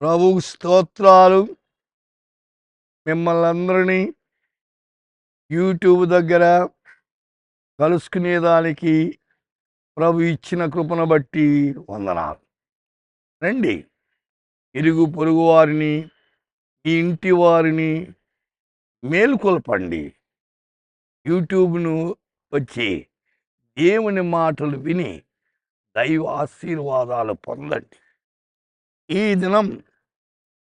ప్రభువు స్తోత్రాలు. మిమ్మల్ని అందరినీ యూట్యూబ్ దగ్గర కలుసుకునేదానికి ప్రభు ఇచ్చిన కృపను బట్టి వందనాలు. రండి, ఇరుగు పొరుగు వారిని, మీ ఇంటి వారిని మేలుకొల్పండి. యూట్యూబ్ను వచ్చి దేవుని మాటలు విని దైవ ఆశీర్వాదాలు పొందండి. ఈ దినం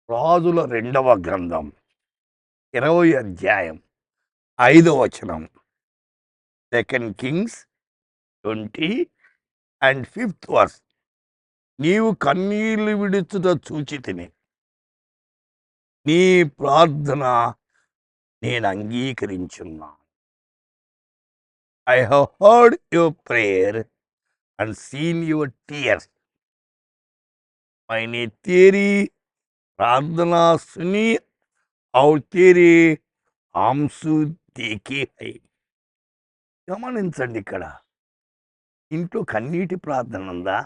రాజుల 2వ గ్రంథం 20వ అధ్యాయం 5వ వచనం. 2 Kings 20 and 5th verse. నీవు కన్నీళ్లు విడుచుట చూచితిని, నీ ప్రార్థన నేను అంగీకరించున్నా. I have heard your prayer and seen your tears. मैंने तेरी प्रार्थना सुनी और तेरे आंसू देखे है. గమనించండి, ఇక్కడ ఇంట్లో కన్నీటి ప్రార్థన ఉందా?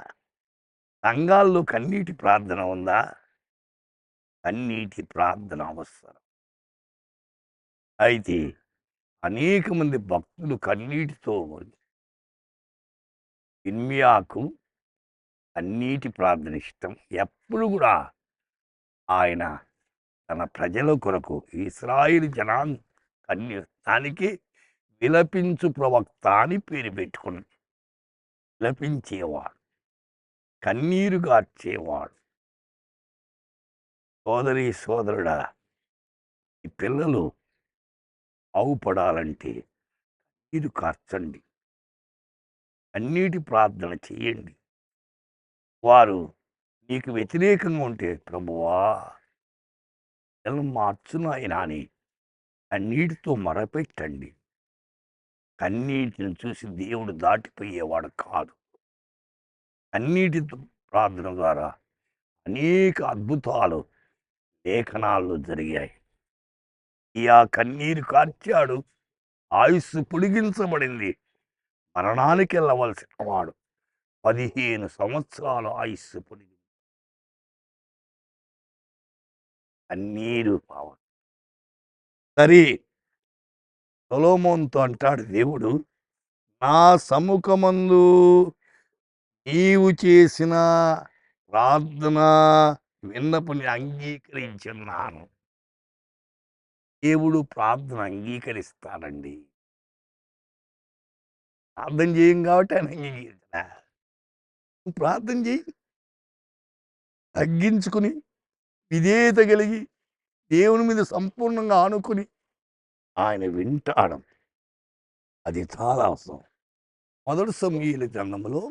సంఘాల్లో కన్నీటి ప్రార్థన ఉందా? కన్నీటి ప్రార్థన అవసరం. అయితే అనేక మంది భక్తులు కన్నీటితో ఇర్మియాకు కన్నీటి ప్రార్థన ఇష్టం. ఎప్పుడు కూడా ఆయన తన ప్రజల కొరకు, ఇశ్రాయేలు జనాన్ని దానికి విలపించు ప్రవక్త అని పేరు పెట్టుకుని విలపించేవాడు, కన్నీరు గార్చేవాడు. సోదరి సోదరుడా, ఈ పిల్లలు బాగుపడాలంటే కన్నీరు కార్చండి, కన్నీటి ప్రార్థన చేయండి. వారు నీకు వ్యతిరేకంగా ఉంటే, ప్రభువా పిల్లలు మార్చునాయనా అని కన్నీటితో మొరపెట్టండి. కన్నీటిని చూసి దేవుడు దాటిపోయేవాడు కాదు. కన్నీటి ప్రార్థన ద్వారా అనేక అద్భుతాలు లేఖనాల్లో జరిగాయి. ఆ కన్నీరు కార్చాడు, ఆయుస్సు పొడిగించబడింది. మరణానికి వెళ్ళవలసిన వాడు 15 సంవత్సరాలు ఆయుస్సు పొడిగింది. కన్నీరు పావన. సరే, సొలొమోనుతో అంటాడు దేవుడు, నా సముఖమందు నీవు చేసిన ప్రార్థన విన్నపని అంగీకరించున్నాను. దేవుడు ప్రార్థన అంగీకరిస్తాడండి. ప్రార్థన చేయం కాబట్టి ఆయన అంగీకరించడా? నువ్వు ప్రార్థన చేయి, తగ్గించుకుని విధేయత కలిగి దేవుని మీద సంపూర్ణంగా ఆనుకుని ఆయన వింటాడు. అది చాలా అవసరం. 1 సమూయేలు గ్రంథంలో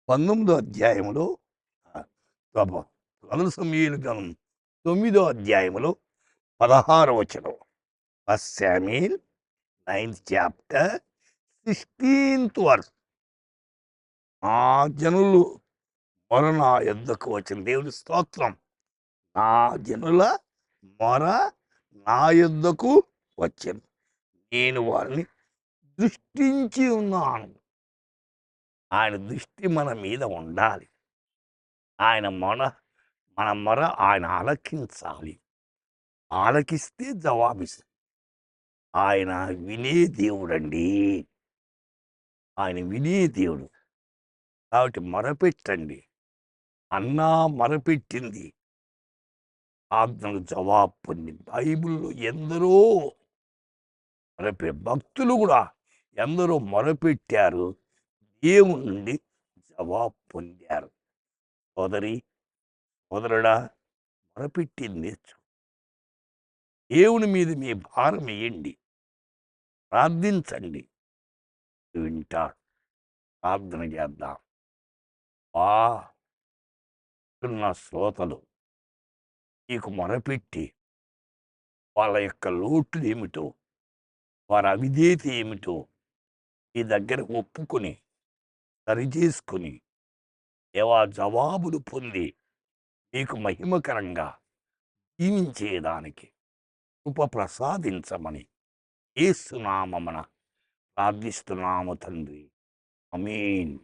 19వ అధ్యాయంలో 1 సమూయేలు గ్రంథం 9వ అధ్యాయంలో 16వ వచనం. 1 Samuel 9th chapter 16th verse. నా జనులు మొర నా యొద్దకు వచ్చిన, దేవుని స్తోత్రం. నా జనుల మొర నా యొద్దకు వచ్చాను, నేను వారిని దృష్టించి ఉన్నాను. ఆయన దృష్టి మన మీద ఉండాలి. మన మొర ఆయన ఆలకించాలి. ఆలకిస్తే జవాబిస్తాడు. ఆయన వినే దేవుడండి. ఆయన వినే దేవుడు. కాబట్టి మొరపెట్టండి. అన్నా మొరపెట్టింది ప్రార్థనకు జవాబు పొంది. బైబిల్లో ఎందరో భక్తులు కూడా ఎందరో మొరపెట్టారు, దేవుని నుండి జవాబు పొందారు. సోదరి సోదరుడా, మొరపెట్టింది దేవుని మీద మీ భారం వేయండి, ప్రార్థించండి, వింటాడు. ప్రార్థన చేద్దాం. నా శ్రోతలు నీకు మొరపెట్టి వాళ్ళ యొక్క లోట్లు ఏమిటో, వారి అవిధేయత ఏమిటో నీ దగ్గర ఒప్పుకొని సరిచేసుకుని జవాబులు పొంది నీకు మహిమకరంగా జీవించేదానికి కృప ప్రసాదించమని యేసు నామమున ప్రార్థిస్తున్నాము తండ్రి. ఆమేన్.